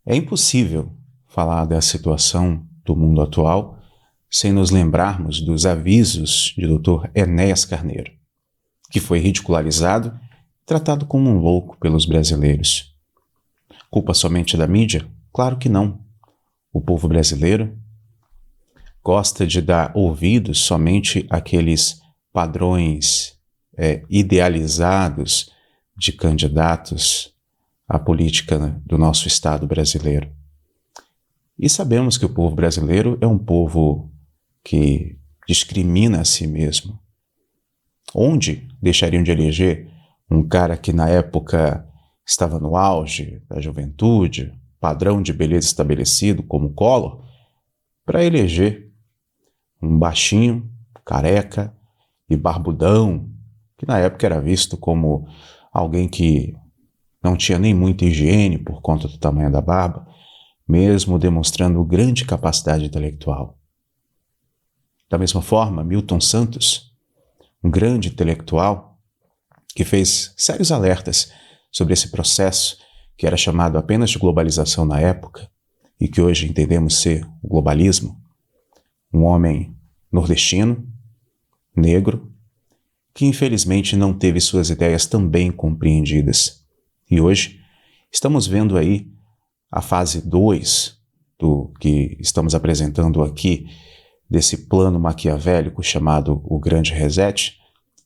É impossível falar da situação do mundo atual sem nos lembrarmos dos avisos de Dr. Enéas Carneiro, que foi ridicularizado e tratado como um louco pelos brasileiros. Culpa somente da mídia? Claro que não. O povo brasileiro gosta de dar ouvidos somente àqueles padrões idealizados de candidatos à política do nosso Estado brasileiro. E sabemos que o povo brasileiro é um povo que discrimina a si mesmo. Onde deixariam de eleger um cara que na época estava no auge da juventude, padrão de beleza estabelecido como Collor, para eleger um baixinho, careca e barbudão, que na época era visto como alguém que não tinha nem muita higiene por conta do tamanho da barba, mesmo demonstrando grande capacidade intelectual. Da mesma forma, Milton Santos, um grande intelectual que fez sérios alertas sobre esse processo que era chamado apenas de globalização na época e que hoje entendemos ser o globalismo, um homem nordestino, negro, que infelizmente não teve suas ideias também compreendidas. E hoje estamos vendo aí a fase 2 do que estamos apresentando aqui, desse plano maquiavélico chamado o Grande Reset,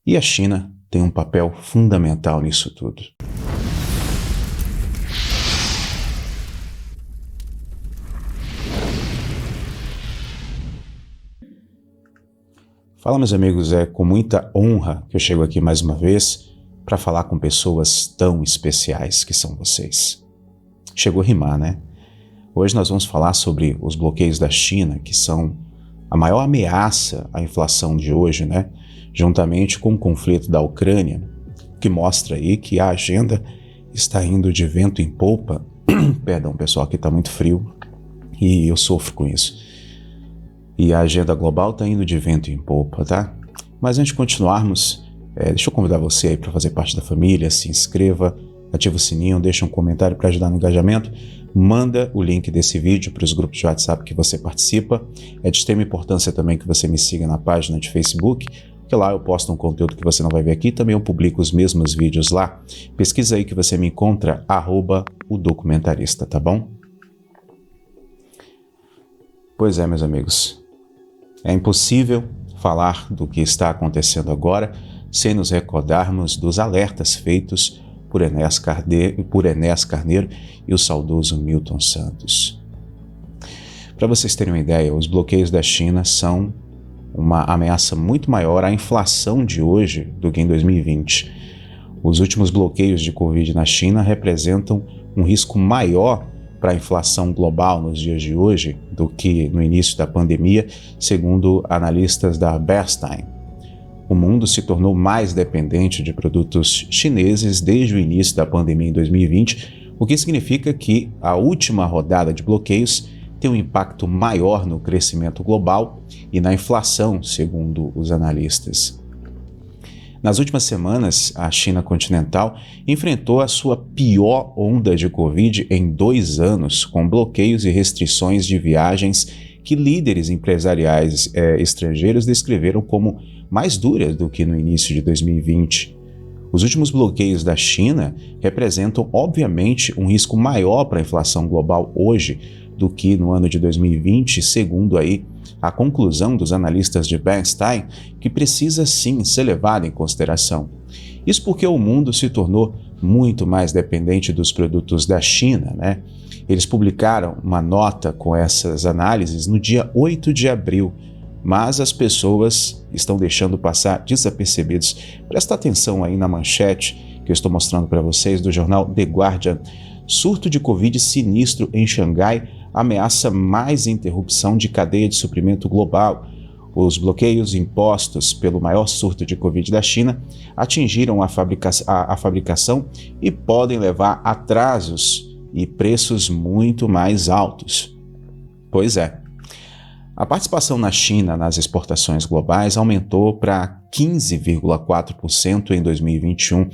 e a China tem um papel fundamental nisso tudo. Fala, meus amigos, é com muita honra que eu chego aqui mais uma vez para falar com pessoas tão especiais que são vocês. Chegou a rimar, né? Hoje nós vamos falar sobre os bloqueios da China, que são a maior ameaça à inflação de hoje, né? Juntamente com o conflito da Ucrânia, que mostra aí que a agenda está indo de vento em popa. Perdão, pessoal, aqui está muito frio e eu sofro com isso. E a agenda global está indo de vento em popa, tá? Mas antes de continuarmos, deixa eu convidar você aí para fazer parte da família, se inscreva, ativa o sininho, deixa um comentário para ajudar no engajamento, manda o link desse vídeo para os grupos de WhatsApp que você participa. É de extrema importância também que você me siga na página de Facebook, porque lá eu posto um conteúdo que você não vai ver aqui, também eu publico os mesmos vídeos lá. Pesquisa aí que você me encontra, @odocumentarista, tá bom? Pois é, meus amigos, é impossível falar do que está acontecendo agora sem nos recordarmos dos alertas feitos por Enéas Carneiro e o saudoso Milton Santos. Para vocês terem uma ideia, os bloqueios da China são uma ameaça muito maior à inflação de hoje do que em 2020. Os últimos bloqueios de Covid na China representam um risco maior para a inflação global nos dias de hoje do que no início da pandemia, segundo analistas da Bernstein. O mundo se tornou mais dependente de produtos chineses desde o início da pandemia em 2020, o que significa que a última rodada de bloqueios tem um impacto maior no crescimento global e na inflação, segundo os analistas. Nas últimas semanas, a China continental enfrentou a sua pior onda de Covid em 2 anos, com bloqueios e restrições de viagens que líderes empresariais estrangeiros descreveram como mais duras do que no início de 2020. Os últimos bloqueios da China representam, obviamente, um risco maior para a inflação global hoje do que no ano de 2020, segundo aí a conclusão dos analistas de Bernstein, que precisa sim ser levada em consideração. Isso porque o mundo se tornou muito mais dependente dos produtos da China, né? Eles publicaram uma nota com essas análises no dia 8 de abril, mas as pessoas estão deixando passar desapercebidos. Presta atenção aí na manchete que eu estou mostrando para vocês do jornal The Guardian. Surto de Covid sinistro em Xangai ameaça mais interrupção de cadeia de suprimento global. Os bloqueios impostos pelo maior surto de Covid da China atingiram a fabricação e podem levar a atrasos e preços muito mais altos. Pois é. A participação na China nas exportações globais aumentou para 15,4% em 2021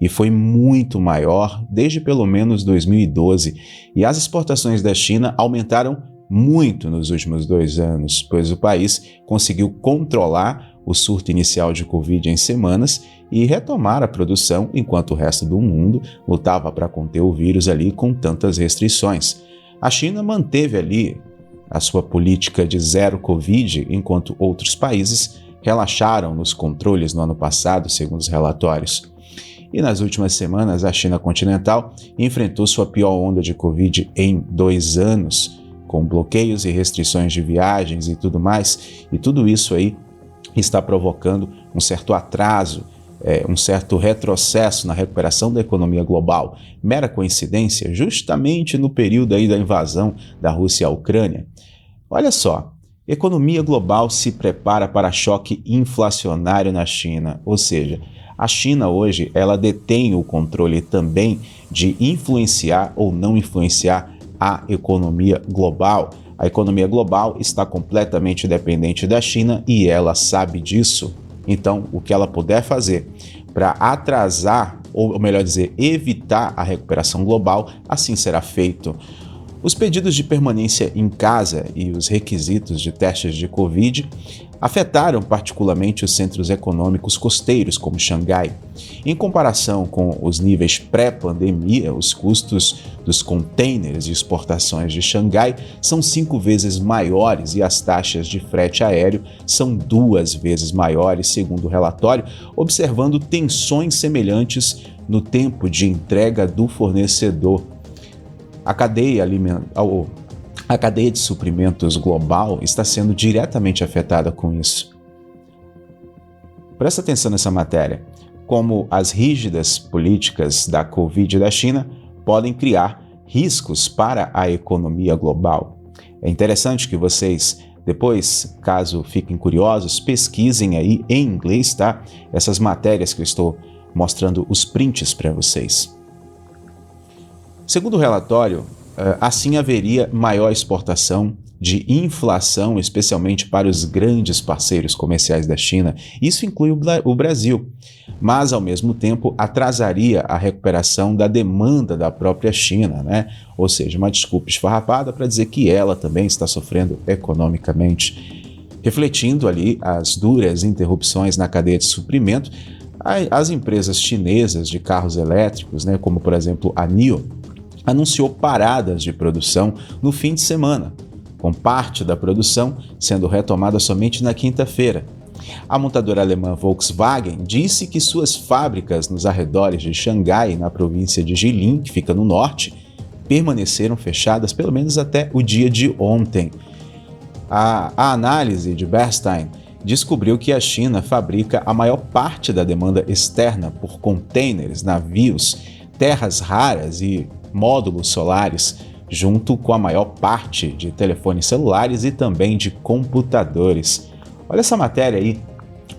e foi muito maior desde pelo menos 2012. E as exportações da China aumentaram muito nos últimos 2 anos, pois o país conseguiu controlar o surto inicial de Covid em semanas e retomar a produção, enquanto o resto do mundo lutava para conter o vírus ali com tantas restrições. A China manteve ali a sua política de zero Covid, enquanto outros países relaxaram nos controles no ano passado, segundo os relatórios. E nas últimas semanas, a China continental enfrentou sua pior onda de Covid em 2 anos, com bloqueios e restrições de viagens e tudo mais, e tudo isso aí está provocando um certo atraso, um certo retrocesso na recuperação da economia global. Mera coincidência? Justamente no período aí da invasão da Rússia à Ucrânia. Olha só, economia global se prepara para choque inflacionário na China, ou seja, a China hoje ela detém o controle também de influenciar ou não influenciar a economia global. A economia global está completamente dependente da China e ela sabe disso. Então, o que ela puder fazer para atrasar, ou melhor dizer, evitar a recuperação global, assim será feito. Os pedidos de permanência em casa e os requisitos de testes de Covid afetaram particularmente os centros econômicos costeiros, como Xangai. Em comparação com os níveis pré-pandemia, os custos dos containers de exportações de Xangai são 5 vezes maiores e as taxas de frete aéreo são 2 vezes maiores, segundo o relatório, observando tensões semelhantes no tempo de entrega do fornecedor. A cadeia de suprimentos global está sendo diretamente afetada com isso. Presta atenção nessa matéria. Como as rígidas políticas da Covid da China podem criar riscos para a economia global. É interessante que vocês, depois, caso fiquem curiosos, pesquisem aí em inglês, tá? Essas matérias que eu estou mostrando os prints para vocês. Segundo o relatório, assim haveria maior exportação de inflação, especialmente para os grandes parceiros comerciais da China. Isso inclui o Brasil, mas ao mesmo tempo atrasaria a recuperação da demanda da própria China, né? Ou seja, uma desculpa esfarrapada para dizer que ela também está sofrendo economicamente. Refletindo ali as duras interrupções na cadeia de suprimento, as empresas chinesas de carros elétricos, né, como por exemplo a NIO, anunciou paradas de produção no fim de semana, com parte da produção sendo retomada somente na quinta-feira. A montadora alemã Volkswagen disse que suas fábricas nos arredores de Xangai, na província de Jilin, que fica no norte, permaneceram fechadas pelo menos até o dia de ontem. A análise de Bernstein descobriu que a China fabrica a maior parte da demanda externa por containers, navios, terras raras e módulos solares, junto com a maior parte de telefones celulares e também de computadores. Olha essa matéria aí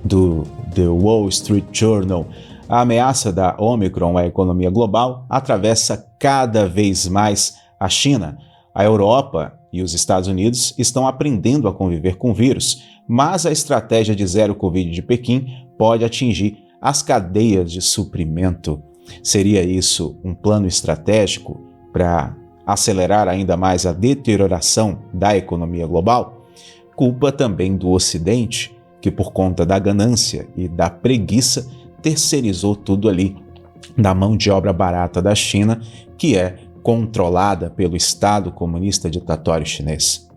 do The Wall Street Journal. A ameaça da Omicron à economia global atravessa cada vez mais a China. A Europa e os Estados Unidos estão aprendendo a conviver com o vírus, mas a estratégia de zero Covid de Pequim pode atingir as cadeias de suprimento. Seria isso um plano estratégico para acelerar ainda mais a deterioração da economia global? Culpa também do Ocidente, que por conta da ganância e da preguiça terceirizou tudo ali na mão de obra barata da China, que é controlada pelo Estado comunista ditatório chinês.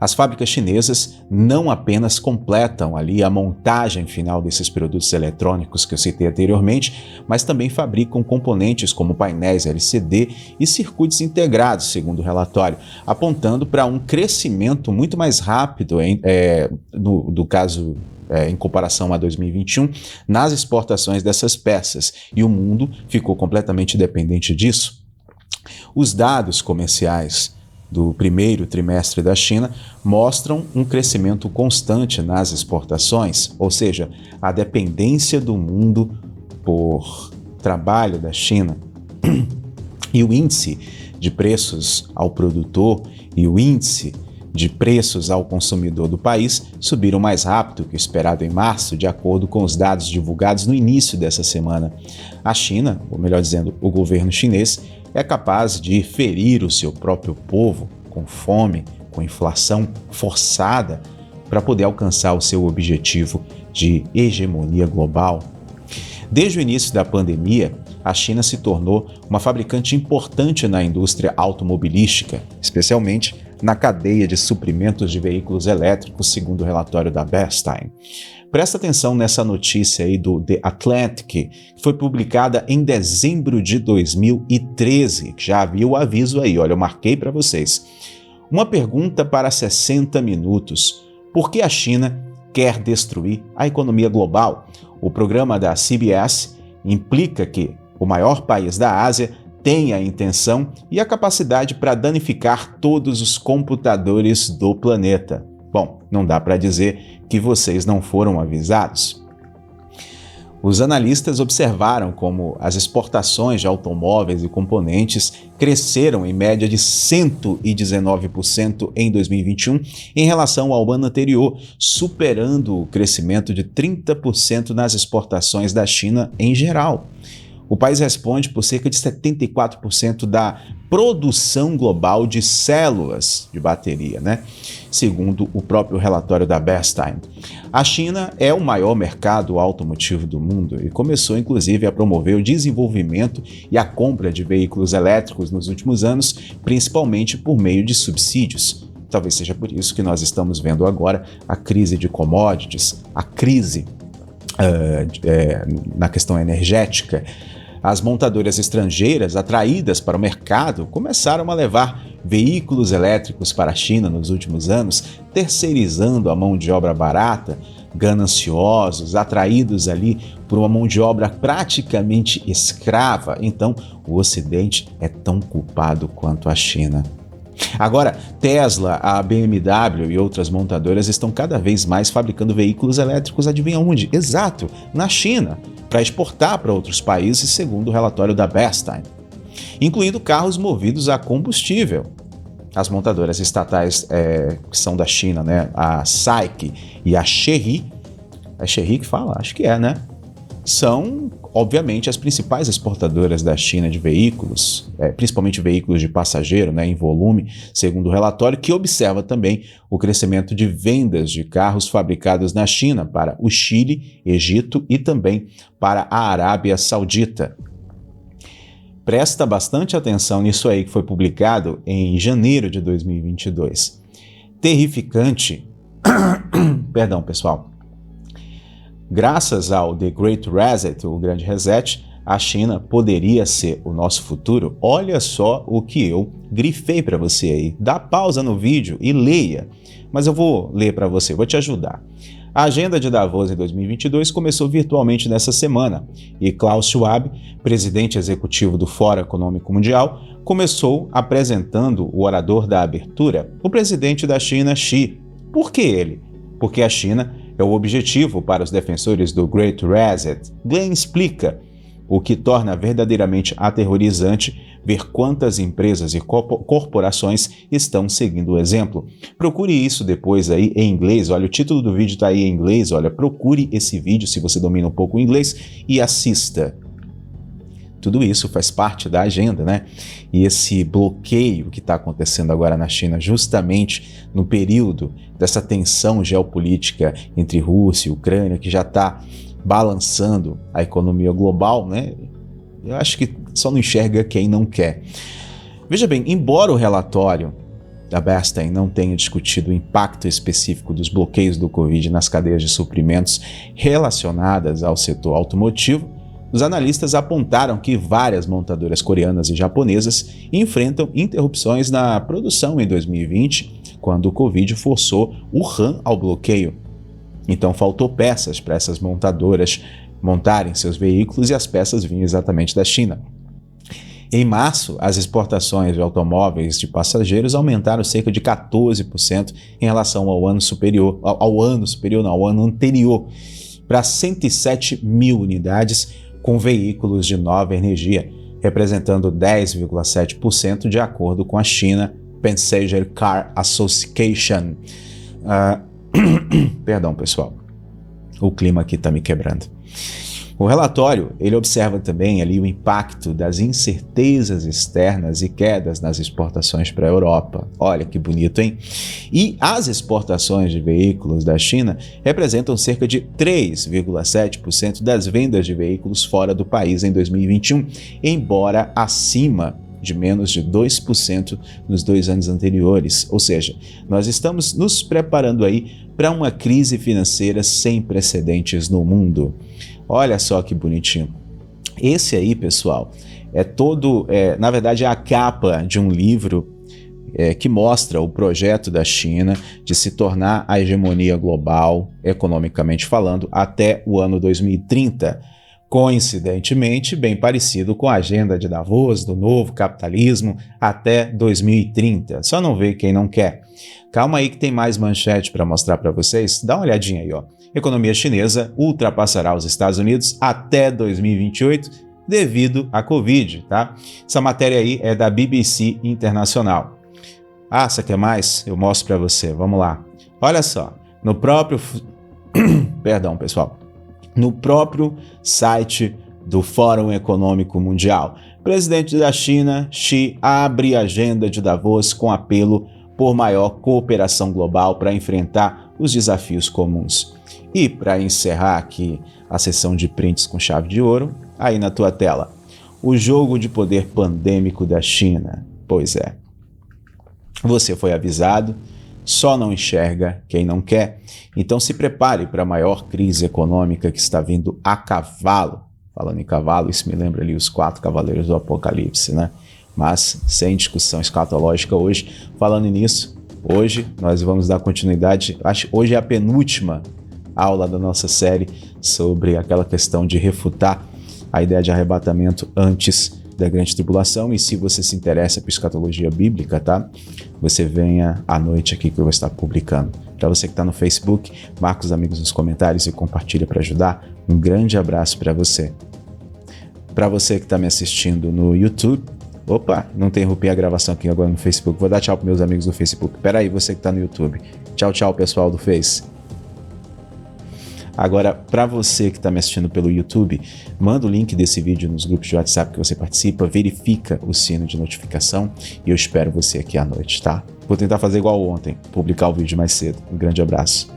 As fábricas chinesas não apenas completam ali a montagem final desses produtos eletrônicos que eu citei anteriormente, mas também fabricam componentes como painéis LCD e circuitos integrados, segundo o relatório, apontando para um crescimento muito mais rápido do caso em comparação a 2021, nas exportações dessas peças, e o mundo ficou completamente dependente disso. Os dados comerciais do primeiro trimestre da China mostram um crescimento constante nas exportações, ou seja, a dependência do mundo por trabalho da China e o índice de preços ao produtor e o índice de preços ao consumidor do país subiram mais rápido que o esperado em março, de acordo com os dados divulgados no início dessa semana. A China, ou melhor dizendo, o governo chinês, é capaz de ferir o seu próprio povo com fome, com inflação forçada, para poder alcançar o seu objetivo de hegemonia global. Desde o início da pandemia, a China se tornou uma fabricante importante na indústria automobilística, especialmente na cadeia de suprimentos de veículos elétricos, segundo o relatório da Bernstein. Presta atenção nessa notícia aí do The Atlantic, que foi publicada em dezembro de 2013, que já havia o aviso aí, olha, eu marquei para vocês. Uma pergunta para 60 minutos. Por que a China quer destruir a economia global? O programa da CBS implica que o maior país da Ásia tem a intenção e a capacidade para danificar todos os computadores do planeta. Bom, não dá para dizer que vocês não foram avisados. Os analistas observaram como as exportações de automóveis e componentes cresceram em média de 119% em 2021 em relação ao ano anterior, superando o crescimento de 30% nas exportações da China em geral. O país responde por cerca de 74% da produção global de células de bateria, segundo o próprio relatório da Bernstein. A China é o maior mercado automotivo do mundo e começou, inclusive, a promover o desenvolvimento e a compra de veículos elétricos nos últimos anos, principalmente por meio de subsídios. Talvez seja por isso que nós estamos vendo agora a crise de commodities, a crise na questão energética. As montadoras estrangeiras atraídas para o mercado começaram a levar veículos elétricos para a China nos últimos anos, terceirizando a mão de obra barata, gananciosos, atraídos ali por uma mão de obra praticamente escrava. Então, o Ocidente é tão culpado quanto a China. Agora, Tesla, a BMW e outras montadoras estão cada vez mais fabricando veículos elétricos, adivinha onde? Exato, na China, para exportar para outros países, segundo o relatório da Bernstein, incluindo carros movidos a combustível. As montadoras estatais que são da China, a SAIC e a Chery, que fala? Acho que são, obviamente, as principais exportadoras da China de veículos, principalmente veículos de passageiro, em volume, segundo o relatório, que observa também o crescimento de vendas de carros fabricados na China para o Chile, Egito e também para a Arábia Saudita. Presta bastante atenção nisso aí que foi publicado em janeiro de 2022. Terrificante. Perdão, pessoal. Graças ao The Great Reset, o Grande Reset, a China poderia ser o nosso futuro. Olha só o que eu grifei para você aí. Dá pausa no vídeo e leia. Mas eu vou ler para você, vou te ajudar. A agenda de Davos em 2022 começou virtualmente nessa semana e Klaus Schwab, presidente executivo do Fórum Econômico Mundial, começou apresentando o orador da abertura, o presidente da China, Xi. Por que ele? Porque a China é o objetivo para os defensores do Great Reset. Glenn explica, o que torna verdadeiramente aterrorizante ver quantas empresas e corporações estão seguindo o exemplo. Procure isso depois aí em inglês, olha, o título do vídeo está aí em inglês, olha, procure esse vídeo se você domina um pouco o inglês e assista. Tudo isso faz parte da agenda, E esse bloqueio que está acontecendo agora na China, justamente no período dessa tensão geopolítica entre Rússia e Ucrânia, que já está balançando a economia global, Eu acho que só não enxerga quem não quer. Veja bem, embora o relatório da Bernstein não tenha discutido o impacto específico dos bloqueios do Covid nas cadeias de suprimentos relacionadas ao setor automotivo, os analistas apontaram que várias montadoras coreanas e japonesas enfrentam interrupções na produção em 2020, quando o Covid forçou o Han ao bloqueio. Então faltou peças para essas montadoras montarem seus veículos e as peças vinham exatamente da China. Em março, as exportações de automóveis de passageiros aumentaram cerca de 14% em relação ao ano anterior, para 107 mil unidades com veículos de nova energia, representando 10,7% de acordo com a China Passenger Car Association. Perdão, pessoal. O clima aqui está me quebrando. O relatório, ele observa também ali o impacto das incertezas externas e quedas nas exportações para a Europa. Olha que bonito, hein? E as exportações de veículos da China representam cerca de 3,7% das vendas de veículos fora do país em 2021, embora acima de menos de 2% nos 2 anos anteriores. Ou seja, nós estamos nos preparando aí para uma crise financeira sem precedentes no mundo. Olha só que bonitinho. Esse aí, pessoal, na verdade, é a capa de um livro que mostra o projeto da China de se tornar a hegemonia global, economicamente falando, até o ano 2030. Coincidentemente, bem parecido com a agenda de Davos, do novo capitalismo, até 2030. Só não vê quem não quer. Calma aí que tem mais manchete para mostrar para vocês. Dá uma olhadinha aí, ó. Economia chinesa ultrapassará os Estados Unidos até 2028 devido à Covid, tá? Essa matéria aí é da BBC Internacional. Você quer mais? Eu mostro para você. Vamos lá. Olha só. No próprio... Perdão, pessoal. No próprio site do Fórum Econômico Mundial, o presidente da China, Xi, abre a agenda de Davos com apelo por maior cooperação global para enfrentar os desafios comuns. E para encerrar aqui a sessão de prints com chave de ouro, aí na tua tela, o jogo de poder pandêmico da China. Pois é, você foi avisado, só não enxerga quem não quer. Então se prepare para a maior crise econômica que está vindo a cavalo. Falando em cavalo, isso me lembra ali os 4 cavaleiros do Apocalipse, né? Mas sem discussão escatológica hoje. Falando nisso, hoje nós vamos dar continuidade, hoje é a penúltima aula da nossa série sobre aquela questão de refutar a ideia de arrebatamento antes da grande tribulação. E se você se interessa por escatologia bíblica, tá? Você venha à noite aqui que eu vou estar publicando. Para você que está no Facebook, marca os amigos nos comentários e compartilha para ajudar. Um grande abraço para você. Para você que está me assistindo no YouTube, não interrompi a gravação aqui agora no Facebook. Vou dar tchau para meus amigos do Facebook. Pera aí, você que está no YouTube. Tchau, tchau, pessoal do Face. Agora, para você que está me assistindo pelo YouTube, manda o link desse vídeo nos grupos de WhatsApp que você participa, verifica o sino de notificação e eu espero você aqui à noite, tá? Vou tentar fazer igual ontem, publicar o vídeo mais cedo. Um grande abraço.